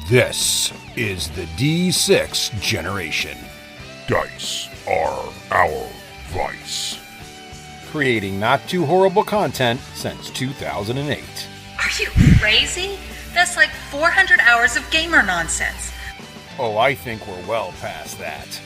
This is the D6 generation. Dice are our vice. Creating not too horrible content since 2008. Are you crazy? That's like 400 hours of gamer nonsense. Oh, I think we're well past that.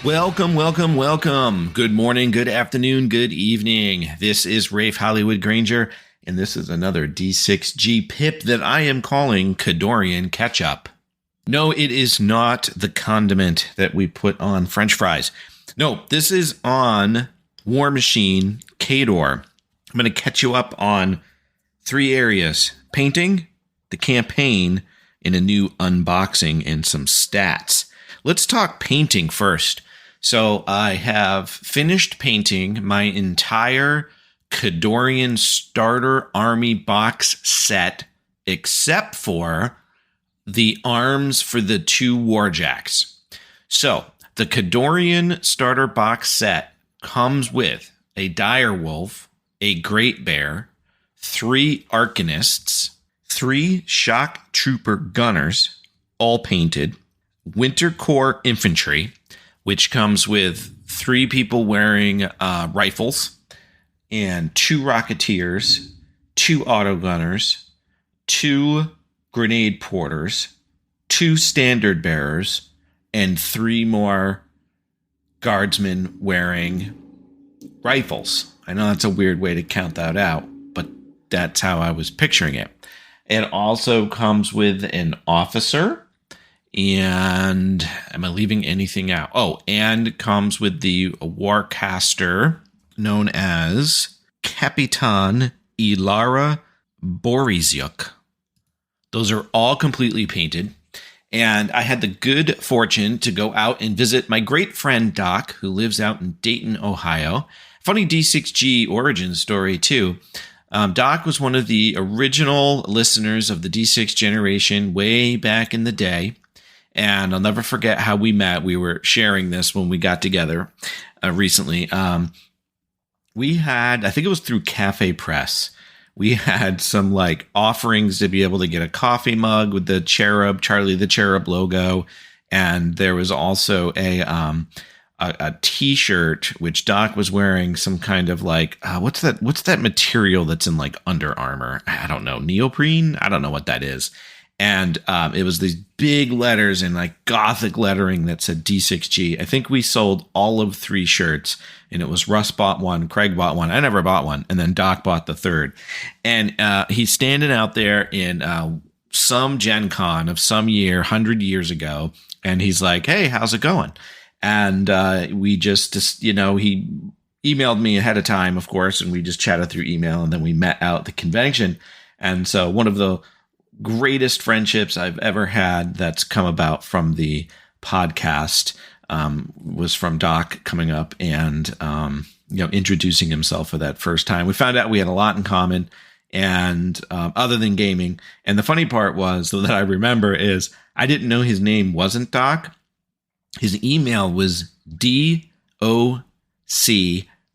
Welcome. Good morning, good afternoon, good evening. This is Raef Hollywood Granger, and this is another D6G pip that I am calling Khadorian Katch-Up. No, it is not the condiment that we put on French fries. No, this is on Warmachine Khador. I'm going to catch you up on 3 areas: painting, the campaign, and a new unboxing and some stats. Let's talk painting first. So I have finished painting my entire Khadorian Starter Army Box set, except for the arms for the 2 Warjacks. So the Khadorian Starter Box set comes with a Direwolf, a Great Bear, 3 Arcanists, 3 Shock Trooper Gunners, all painted, Winter Korps Infantry, which comes with 3 people wearing rifles, and 2 Rocketeers, 2 Autogunners, 2 Grenade Porters, 2 Standard Bearers, and 3 more Guardsmen wearing rifles. I know that's a weird way to count that out, but that's how I was picturing it. It also comes with an officer. And am I leaving anything out? Oh, and comes with the Warcaster known as Kapitan Ilara Boriziuk. Those are all completely painted. And I had the good fortune to go out and visit my great friend Doc, who lives out in Dayton, Ohio. Funny D6G origin story, too. Doc was one of the original listeners of the D6 generation way back in the day. And I'll never forget how we met. We were sharing this when we got together recently. We had, I think it was through Cafe Press. We had some like offerings to be able to get a coffee mug with the cherub, Charlie the Cherub logo. And there was also a t-shirt, which Doc was wearing some kind of like, what's that material that's in like Under Armour? I don't know. Neoprene? I don't know what that is. And it was these big letters in like Gothic lettering that said D6G. I think we sold all of 3 shirts, and it was Russ bought one, Craig bought one, I never bought one, and then Doc bought the 3rd. And he's standing out there in some Gen Con of some year, 100 years ago, and he's like, "Hey, how's it going?" And we just he emailed me ahead of time, of course, and we just chatted through email, and then we met out at the convention. And so one of the greatest friendships I've ever had that's come about from the podcast was from Doc coming up and introducing himself for that first time. We found out we had a lot in common, and other than gaming. And the funny part was, so that I remember, is I didn't know his name wasn't Doc. His email was DOC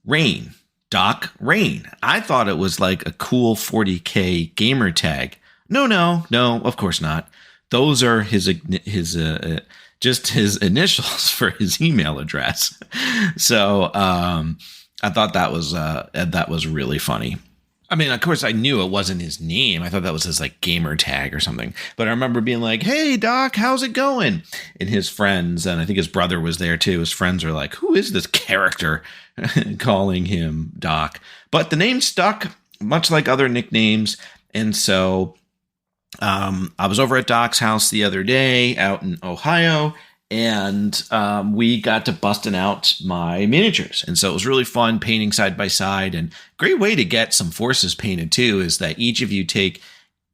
Rain, Doc Rain. I thought it was like a cool 40K gamer tag. No, of course not. Those are his just his initials for his email address. So I thought that was really funny. I mean, of course, I knew it wasn't his name. I thought that was his like gamer tag or something. But I remember being like, "Hey, Doc, how's it going?" And his friends, and I think his brother was there too. His friends are like, "Who is this character?" calling him Doc. But the name stuck, much like other nicknames, and so. I was over at Doc's house the other day out in Ohio, and we got to busting out my miniatures. And so it was really fun painting side by side, and great way to get some forces painted too is that each of you take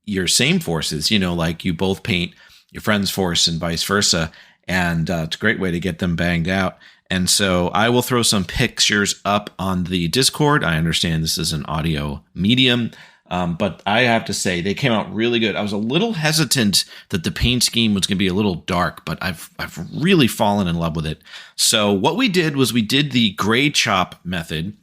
your same forces, like you both paint your friend's force and vice versa. And it's a great way to get them banged out. And so I will throw some pictures up on the Discord. I understand this is an audio medium. But I have to say they came out really good. I was a little hesitant that the paint scheme was going to be a little dark, but I've really fallen in love with it. So what we did was we did the gray chop method,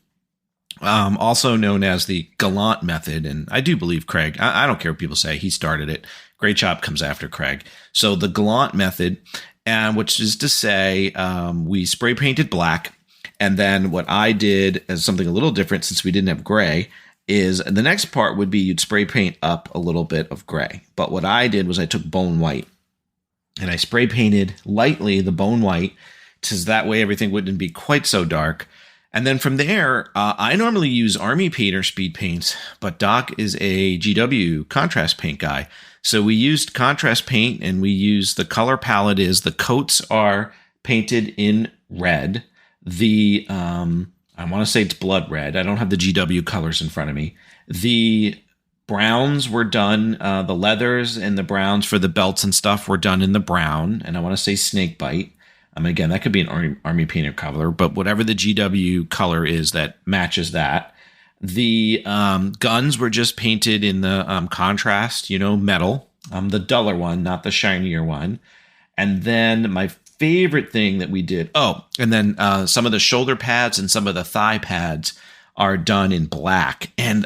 also known as the Gallant Method. And I do believe Craig, I don't care what people say, he started it. Gray chop comes after Craig. So the Gallant Method, and which is to say we spray painted black. And then what I did as something a little different, since we didn't have gray, is the next part would be you'd spray paint up a little bit of gray. But what I did was I took bone white and I spray painted lightly the bone white, because that way everything wouldn't be quite so dark. And then from there, I normally use Army Painter speed paints, but Doc is a GW contrast paint guy. So we used contrast paint, and we used the color palette is the coats are painted in red. The I want to say it's blood red. I don't have the GW colors in front of me. The browns were done, the leathers and the browns for the belts and stuff were done in the brown. And I want to say snake bite. Again, that could be an Army Painter color, but whatever the GW color is that matches that. The guns were just painted in the contrast, metal, the duller one, not the shinier one. And then my favorite thing that we did. Oh, and then some of the shoulder pads and some of the thigh pads are done in black. And,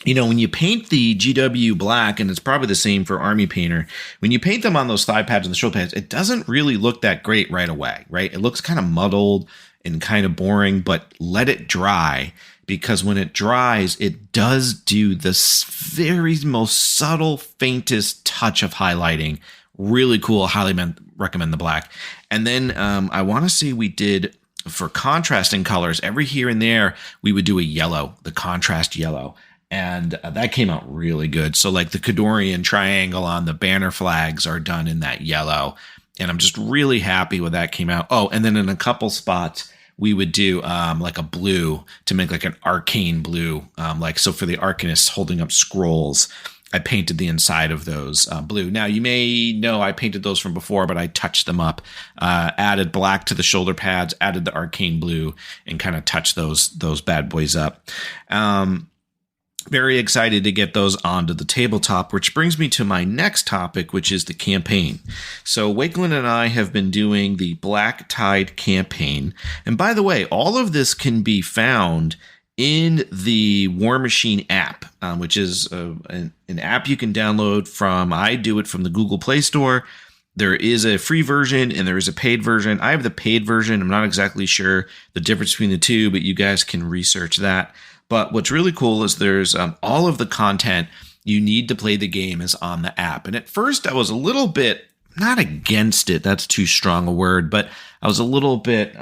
when you paint the GW black, and it's probably the same for Army Painter, when you paint them on those thigh pads and the shoulder pads, it doesn't really look that great right away, right? It looks kind of muddled and kind of boring, but let it dry, because when it dries, it does do this very most subtle, faintest touch of highlighting. Really cool. Highly recommend the black. And then I want to say we did, for contrasting colors, every here and there, we would do a yellow, the contrast yellow. And that came out really good. So like the Khadorian triangle on the banner flags are done in that yellow. And I'm just really happy with that came out. Oh, and then in a couple spots, we would do like a blue to make like an arcane blue. So for the arcanists holding up scrolls, I painted the inside of those blue. Now, you may know I painted those from before, but I touched them up, added black to the shoulder pads, added the arcane blue, and kind of touched those bad boys up. Very excited to get those onto the tabletop, which brings me to my next topic, which is the campaign. So Wakeland and I have been doing the Black Tide Campaign. And by the way, all of this can be found in the Warmachine app, which is an app you can download from, I do it from the Google Play Store. There is a free version and there is a paid version. I have the paid version. I'm not exactly sure the difference between the two, but you guys can research that. But what's really cool is there's all of the content you need to play the game is on the app. And at first I was a little bit, not against it, that's too strong a word, but I was a little bit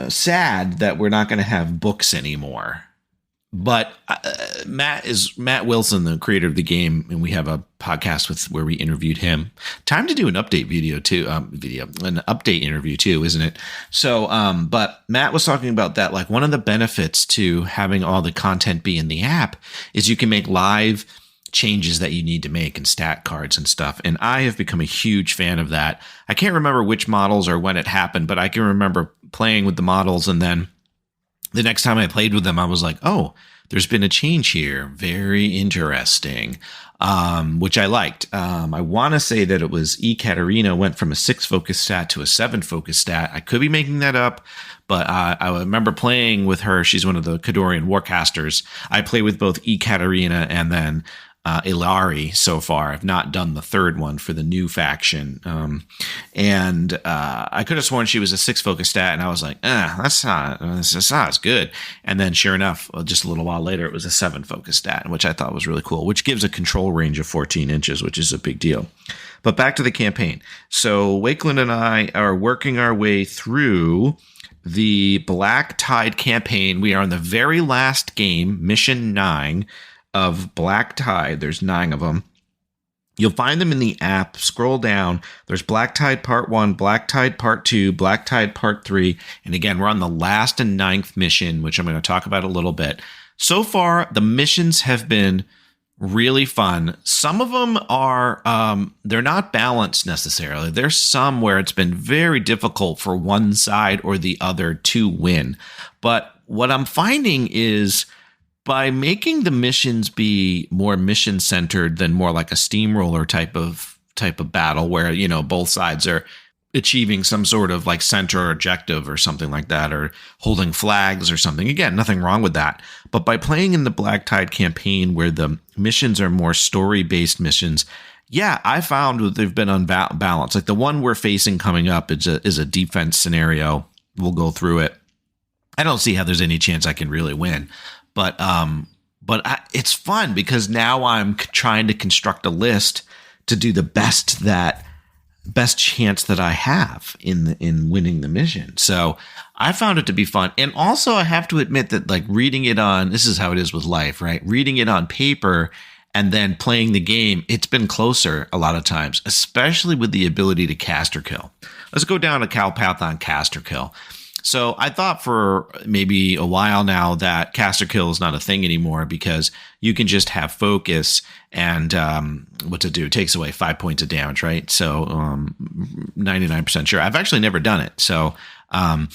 sad that we're not going to have books anymore. But Matt Wilson, the creator of the game, and we have a podcast where we interviewed him. Time to do an update video too, an update interview too, isn't it? So, but Matt was talking about that. Like, one of the benefits to having all the content be in the app is you can make live changes that you need to make and stat cards and stuff. And I have become a huge fan of that. I can't remember which models or when it happened, but I can remember playing with the models, and then the next time I played with them, I was like, oh, there's been a change here. Very interesting, which I liked. I want to say that it was Katarina went from a 6 focus stat to a 7 focus stat. I could be making that up, but I remember playing with her. She's one of the Khadorian warcasters. I play with both Katarina and then Ilari so far. I've not done the third one for the new faction. And I could have sworn she was a 6 focus stat, and I was like, that's not as good. And then sure enough, just a little while later, it was a 7 focus stat, which I thought was really cool, which gives a control range of 14 inches, which is a big deal. But back to the campaign. So Wakeland and I are working our way through the Black Tide campaign. We are on the very last game, mission 9 of Black Tide. There's 9 of them. You'll find them in the app. Scroll down. There's Black Tide Part 1, Black Tide Part 2, Black Tide Part 3. And again, we're on the last and 9th mission, which I'm going to talk about a little bit. So far, the missions have been really fun. Some of them are, they're not balanced necessarily. There's some where it's been very difficult for one side or the other to win. But what I'm finding is by making the missions be more mission centered than more like a steamroller type of battle where, you know, both sides are achieving some sort of like center objective or something like that, or holding flags or something. Again, nothing wrong with that. But by playing in the Black Tide campaign where the missions are more story-based missions, yeah, I found that they've been unbalanced. Like the one we're facing coming up is a defense scenario. We'll go through it. I don't see how there's any chance I can really win. But it's fun because now I'm trying to construct a list to do the best chance that I have in winning the mission. So I found it to be fun. And also I have to admit that like reading it on, this is how it is with life, right? Reading it on paper and then playing the game, it's been closer a lot of times, especially with the ability to cast or kill. Let's go down a cow path on cast or kill. So I thought for maybe a while now that cast or kill is not a thing anymore because you can just have focus and what to do. It takes away 5 points of damage, right? So 99% sure. I've actually never done it, so I'm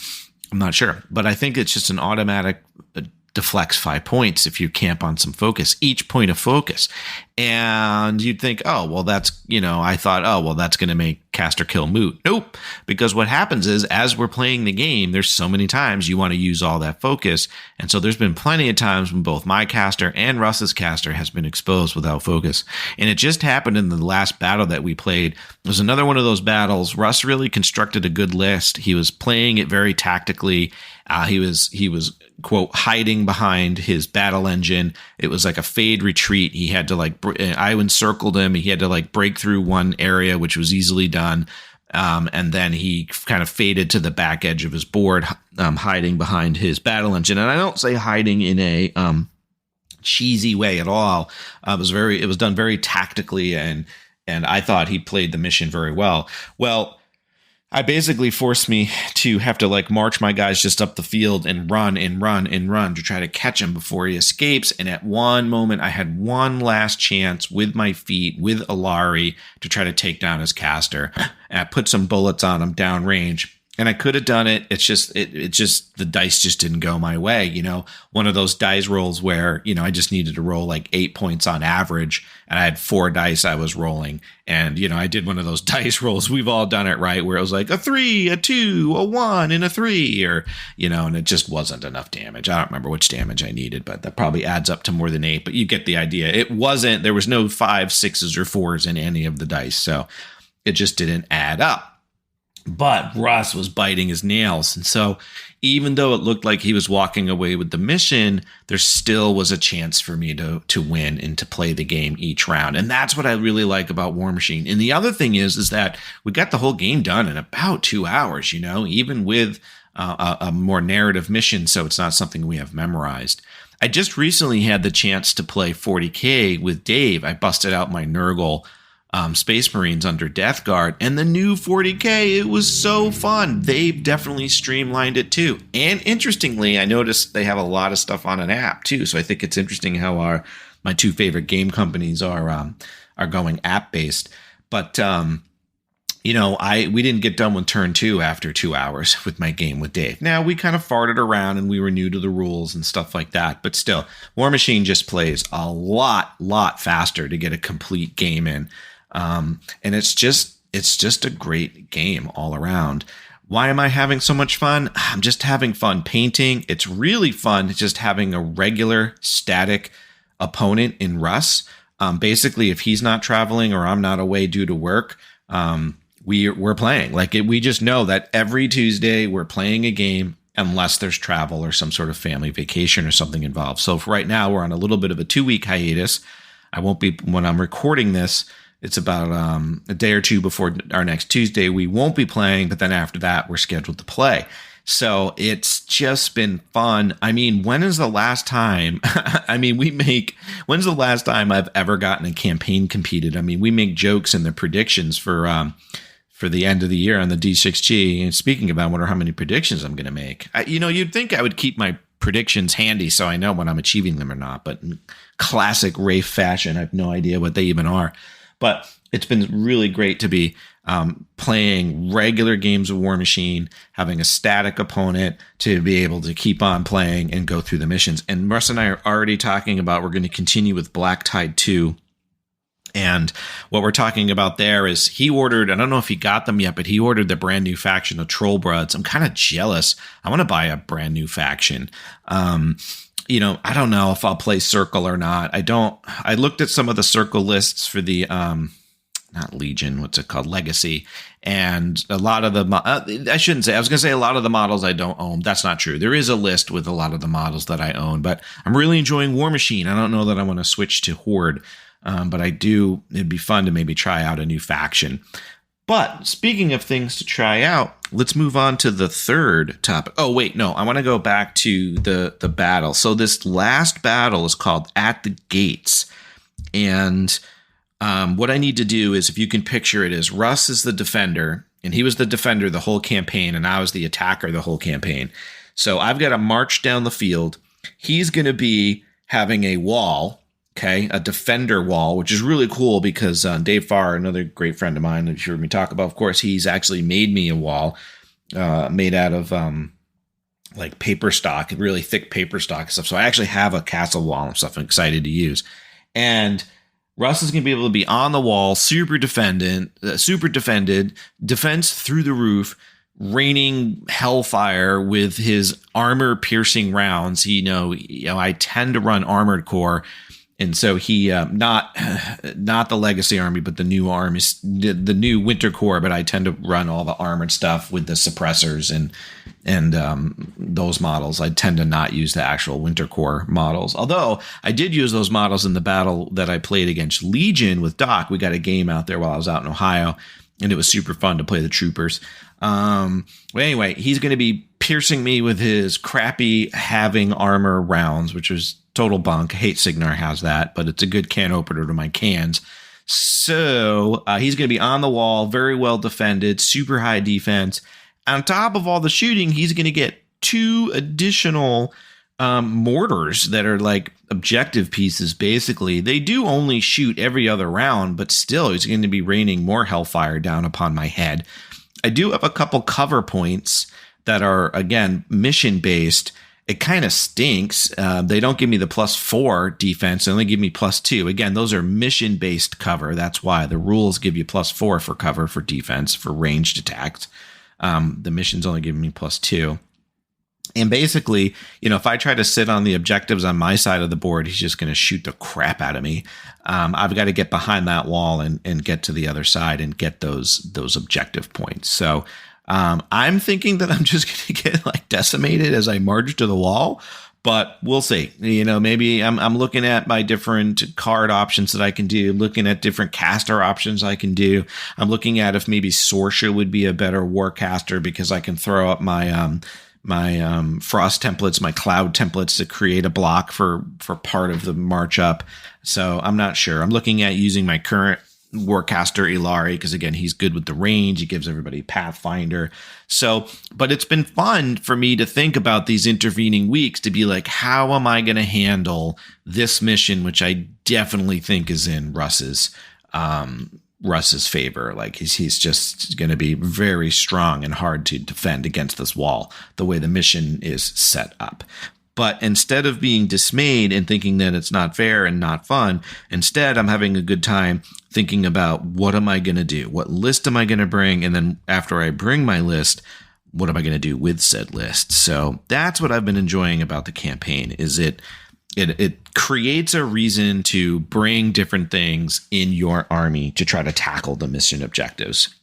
not sure. But I think it's just an automatic deflects 5 points if you camp on some focus, each point of focus. And you'd think, oh, well, that's, you know, I thought, oh, well, that's going to make cast or kill moot. Nope. Because what happens is as we're playing the game, there's so many times you want to use all that focus. And so there's been plenty of times when both my caster and Russ's caster has been exposed without focus. And it just happened in the last battle that we played. It was another one of those battles. Russ really constructed a good list. He was playing it very tactically. He was quote hiding behind his battle engine. It was like a fade retreat. He had to like I encircled him. He had to like break through one area, which was easily done. And then he kind of faded to the back edge of his board, hiding behind his battle engine. And I don't say hiding in a cheesy way at all. It was done very tactically, and I thought he played the mission very well. Well, I basically forced me to have to like march my guys just up the field and run to try to catch him before he escapes. And at one moment, I had one last chance with my feet, with Alari, to try to take down his caster. And I put some bullets on him downrange. And I could have done it. It's just, the dice just didn't go my way. You know, one of those dice rolls where, you know, I just needed to roll like 8 points on average. And I had 4 dice I was rolling. And, you know, I did one of those dice rolls. We've all done it, right? Where it was like a 3, a 2, a 1, and a 3, or, you know, and it just wasn't enough damage. I don't remember which damage I needed, but that probably adds up to more than 8. But you get the idea. There was no 5, 6s, or 4s in any of the dice. So it just didn't add up. But Russ was biting his nails. And so even though it looked like he was walking away with the mission, there still was a chance for me to win and to play the game each round. And that's what I really like about Warmachine. And the other thing is that we got the whole game done in about 2 hours, you know, even with a more narrative mission. So it's not something we have memorized. I just recently had the chance to play 40K with Dave. I busted out my Nurgle Space Marines under Death Guard, and the new 40K, it was so fun. They've definitely streamlined it too. And interestingly, I noticed they have a lot of stuff on an app too. So I think it's interesting how my 2 favorite game companies are going app based. But you know, we didn't get done with turn 2 after 2 hours with my game with Dave. Now we kind of farted around and we were new to the rules and stuff like that. But still, Warmachine just plays a lot faster to get a complete game in. And it's just a great game all around. Why am I having so much fun? I'm just having fun painting. It's really fun just having a regular static opponent in Russ. Basically, if he's not traveling or I'm not away due to work, we're playing. We just know that every Tuesday we're playing a game unless there's travel or some sort of family vacation or something involved. So for right now, we're on a little bit of a 2-week hiatus. I won't be, when I'm recording this, it's about a day or 2 before our next Tuesday. We won't be playing, but then after that, we're scheduled to play. So it's just been fun. I mean, when is the last time? When's the last time I've ever gotten a campaign competed? I mean, we make jokes in the predictions for the end of the year on the D6G. And speaking about, I wonder how many predictions I'm going to make. You'd think I would keep my predictions handy so I know when I'm achieving them or not. But in classic Raef fashion, I have no idea what they even are. But it's been really great to be playing regular games of Warmachine, having a static opponent to be able to keep on playing and go through the missions. And Russ and I are already talking about we're going to continue with Black Tide 2. And what we're talking about there is he ordered, I don't know if he got them yet, but he ordered the brand new faction of Trollbroods. I'm kind of jealous. I want to buy a brand new faction. You know, I don't know if I'll play Circle or not. I looked at some of the Circle lists for the, not Legion, what's it called? Legacy. And a lot of the, I shouldn't say, I was going to say a lot of the models I don't own. That's not true. There is a list with a lot of the models that I own, but I'm really enjoying Warmachine. I don't know that I want to switch to Horde. But it'd be fun to maybe try out a new faction. But speaking of things to try out, let's move on to the third topic. Oh, wait, no, I want to go back to the battle. So this last battle is called At the Gates. And what I need to do is, if you can picture it, is Russ is the defender, and he was the defender the whole campaign, and I was the attacker the whole campaign. So I've got to march down the field. He's going to be having a wall. Okay, a defender wall, which is really cool because Dave Farr, another great friend of mine that you heard me talk about, of course, he's actually made me a wall made out of like paper stock, really thick paper stock and stuff. So I actually have a castle wall and stuff I'm excited to use. And Russ is going to be able to be on the wall, super defended, defense through the roof, raining hellfire with his armor-piercing rounds. I tend to run Armored Corps. And so he, not the Legacy Army, but the new army, the new Winter Korps. But I tend to run all the armored stuff with the suppressors and those models. I tend to not use the actual Winter Korps models. Although I did use those models in the battle that I played against Legion with Doc. We got a game out there while I was out in Ohio, and it was super fun to play the troopers. But anyway, he's going to be piercing me with his crappy having armor rounds, which was total bunk. I hate Signar has that, but it's a good can opener to my cans. So he's going to be on the wall, very well defended, super high defense. On top of all the shooting, he's going to get 2 additional mortars that are like objective pieces, basically. They do only shoot every other round, but still, he's going to be raining more hellfire down upon my head. I do have a couple cover points that are, again, mission-based. It kind of stinks. They don't give me the +4 defense. They only give me +2. Again, those are mission-based cover. That's why the rules give you +4 for cover for defense, for ranged attacks. The missions only give me +2. And basically, if I try to sit on the objectives on my side of the board, he's just going to shoot the crap out of me. I've got to get behind that wall and get to the other side and get those objective points. So I'm thinking that I'm just going to get like decimated as I march to the wall, but we'll see. Maybe I'm looking at my different card options that I can do, looking at different caster options I can do. I'm looking at if maybe Sorsha would be a better warcaster because I can throw up my frost templates, my cloud templates to create a block for part of the march up. So I'm not sure. I'm looking at using my current warcaster Ilari because, again, he's good with the range. He gives everybody Pathfinder. So, but it's been fun for me to think about these intervening weeks to be like, how am I going to handle this mission, which I definitely think is in Russ's favor. Like he's just going to be very strong and hard to defend against this wall, the way the mission is set up. But instead of being dismayed and thinking that it's not fair and not fun, instead I'm having a good time thinking about what am I going to do? What list am I going to bring? And then after I bring my list, what am I going to do with said list? So that's what I've been enjoying about the campaign. Is it creates a reason to bring different things in your army to try to tackle the mission objectives.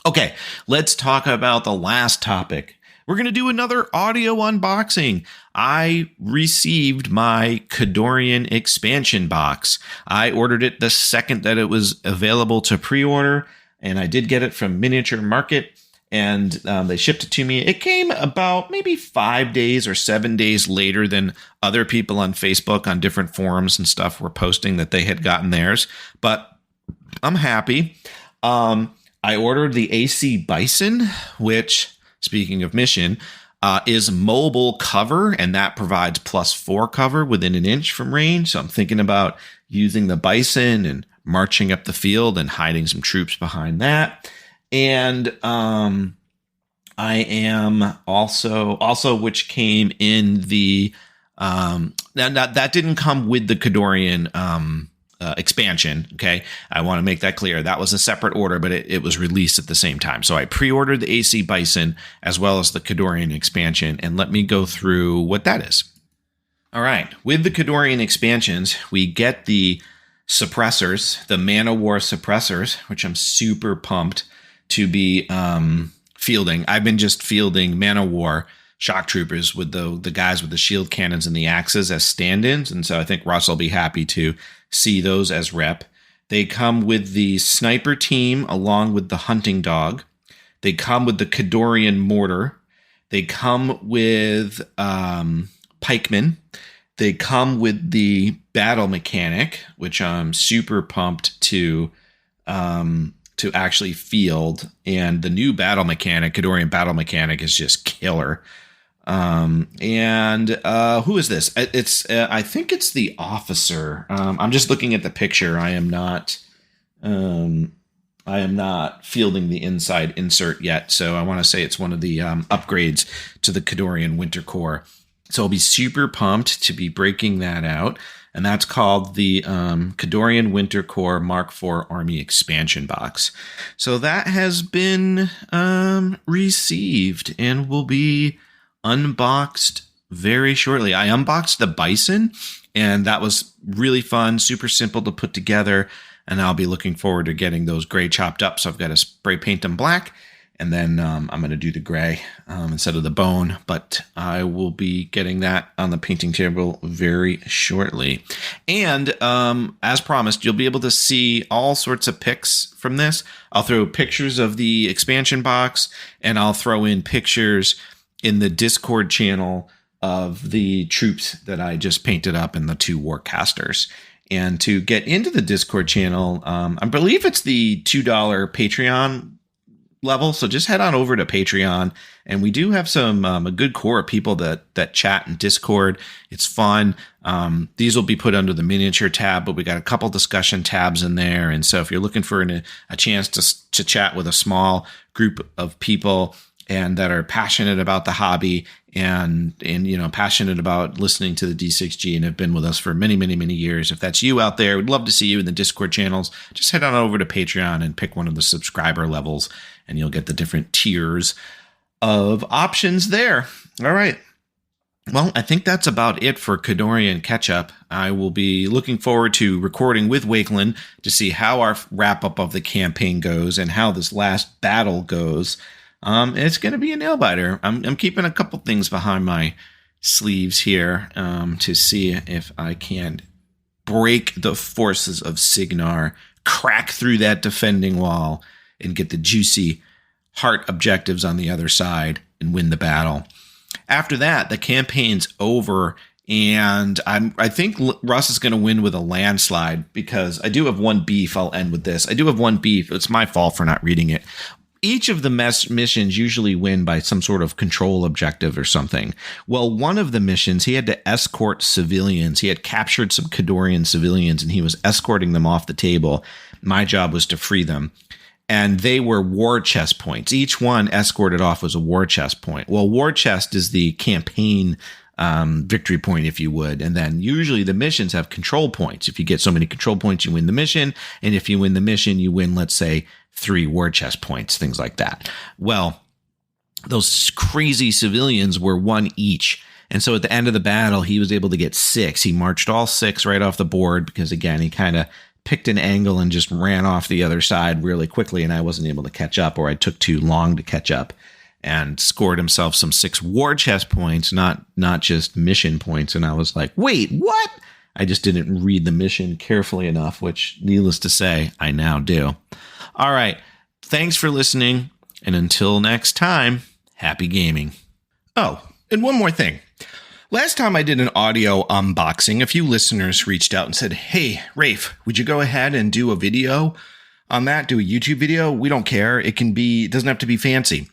Okay, let's talk about the last topic. We're going to do another audio unboxing. I received my Khadorian Expansion Box. I ordered it the second that it was available to pre-order, and I did get it from Miniature Market. And they shipped it to me. It came about maybe 5 days or 7 days later than other people on Facebook on different forums and stuff were posting that they had gotten theirs. But I'm happy. I ordered the AC Bison, which, speaking of mission, is mobile cover, and that provides +4 cover within an inch from range. So I'm thinking about using the Bison and marching up the field and hiding some troops behind that. And I am also which came in the now that didn't come with the Khadorian expansion. Okay, I want to make that clear. That was a separate order, but it was released at the same time. So I pre-ordered the AC Bison as well as the Khadorian expansion, and let me go through what that is. All right, with the Khadorian expansions, we get the suppressors, the Man-O' War suppressors, which I'm super pumped to be fielding. I've been just fielding Man-O' War shock troopers with the guys with the shield cannons and the axes as stand-ins, and so I think Russ will be happy to see those as rep. They come with the sniper team along with the hunting dog. They come with the Khadorian mortar. They come with pikemen. They come with the battle mechanic, which I'm super pumped to actually field. And the new battle mechanic, Khadorian battle mechanic, is just killer. Who is this? It's I think it's the officer. I'm just looking at the picture. I am not fielding the inside insert yet. So I want to say it's one of the upgrades to the Khadorian Winter Korps. So I'll be super pumped to be breaking that out. And that's called the Khadorian Winter Korps Mark IV Army Expansion Box. So that has been received and will be unboxed very shortly. I unboxed the Bison, and that was really fun, super simple to put together. And I'll be looking forward to getting those gray chopped up. So I've got to spray paint them black. And then I'm going to do the gray instead of the bone. But I will be getting that on the painting table very shortly. And as promised, you'll be able to see all sorts of pics from this. I'll throw pictures of the expansion box, and I'll throw in pictures in the Discord channel of the troops that I just painted up and the 2 Warcasters. And to get into the Discord channel, I believe it's the $2 Patreon level. So just head on over to Patreon, and we do have some a good core of people that chat in Discord. It's fun. These will be put under the miniature tab, but we got a couple discussion tabs in there. And so if you're looking for a chance to chat with a small group of people and that are passionate about the hobby and passionate about listening to the D6G and have been with us for many, many, many years. If that's you out there, we'd love to see you in the Discord channels. Just head on over to Patreon and pick one of the subscriber levels, and you'll get the different tiers of options there. All right. Well, I think that's about it for Khadorian Katch-Up. I will be looking forward to recording with Wakelin to see how our wrap-up of the campaign goes and how this last battle goes. It's going to be a nail-biter. I'm keeping a couple things behind my sleeves here to see if I can break the forces of Signar, crack through that defending wall, and get the juicy heart objectives on the other side and win the battle. After that, the campaign's over, and I think Russ is going to win with a landslide, because I do have one beef. I'll end with this. I do have one beef. It's my fault for not reading it. Each of the missions usually win by some sort of control objective or something. Well, one of the missions, he had to escort civilians. He had captured some Khadorian civilians, and he was escorting them off the table. My job was to free them. And they were war chest points. Each one escorted off was a war chest point. Well, war chest is the campaign victory point, if you would. And then usually the missions have control points. If you get so many control points, you win the mission. And if you win the mission, you win, let's say, 3 war chest points, things like that. Well, those crazy civilians were 1 each. And so at the end of the battle, he was able to get 6. He marched all 6 right off the board because, again, he kind of picked an angle and just ran off the other side really quickly, and I wasn't able to catch up, or I took too long to catch up, and scored himself some 6 war chest points, not just mission points. And I was like, wait, what? I just didn't read the mission carefully enough, which, needless to say, I now do. All right. Thanks for listening. And until next time, happy gaming. Oh, and one more thing. Last time I did an audio unboxing, a few listeners reached out and said, hey, Raef, would you go ahead and do a video on that? Do a YouTube video? We don't care. It doesn't have to be fancy.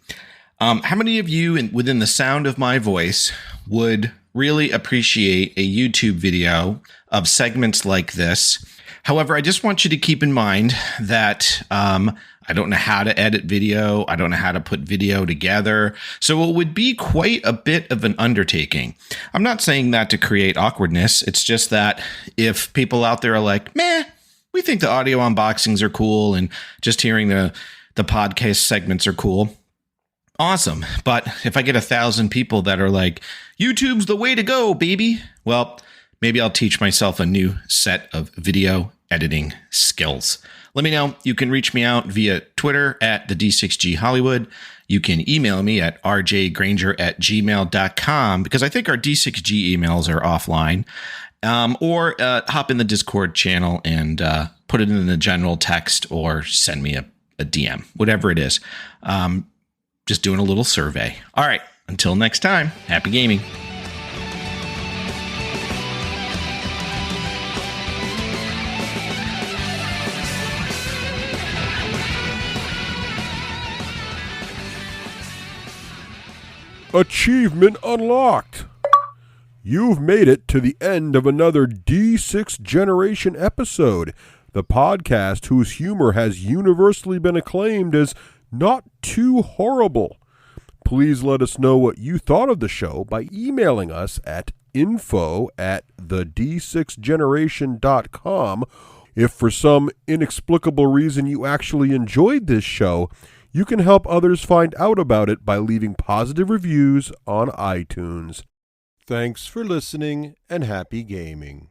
How many of you within the sound of my voice would really appreciate a YouTube video of segments like this However, I just want you to keep in mind that I don't know how to edit video. I don't know how to put video together. So it would be quite a bit of an undertaking. I'm not saying that to create awkwardness. It's just that if people out there are like, meh, we think the audio unboxings are cool and just hearing the podcast segments are cool. Awesome. But if I get 1,000 people that are like, YouTube's the way to go, baby. Well, maybe I'll teach myself a new set of video editing skills. Let me know. You can reach me out via Twitter at the D6G Hollywood. You can email me at rjgranger@gmail.com because I think our D6G emails are offline. Or hop in the Discord channel and put it in the general text or send me a DM, whatever it is. Just doing a little survey. All right. Until next time, happy gaming. Achievement unlocked! You've made it to the end of another D6 Generation episode, the podcast whose humor has universally been acclaimed as not too horrible. Please let us know what you thought of the show by emailing us at info@d6generation.com. If for some inexplicable reason you actually enjoyed this show, you can help others find out about it by leaving positive reviews on iTunes. Thanks for listening and happy gaming.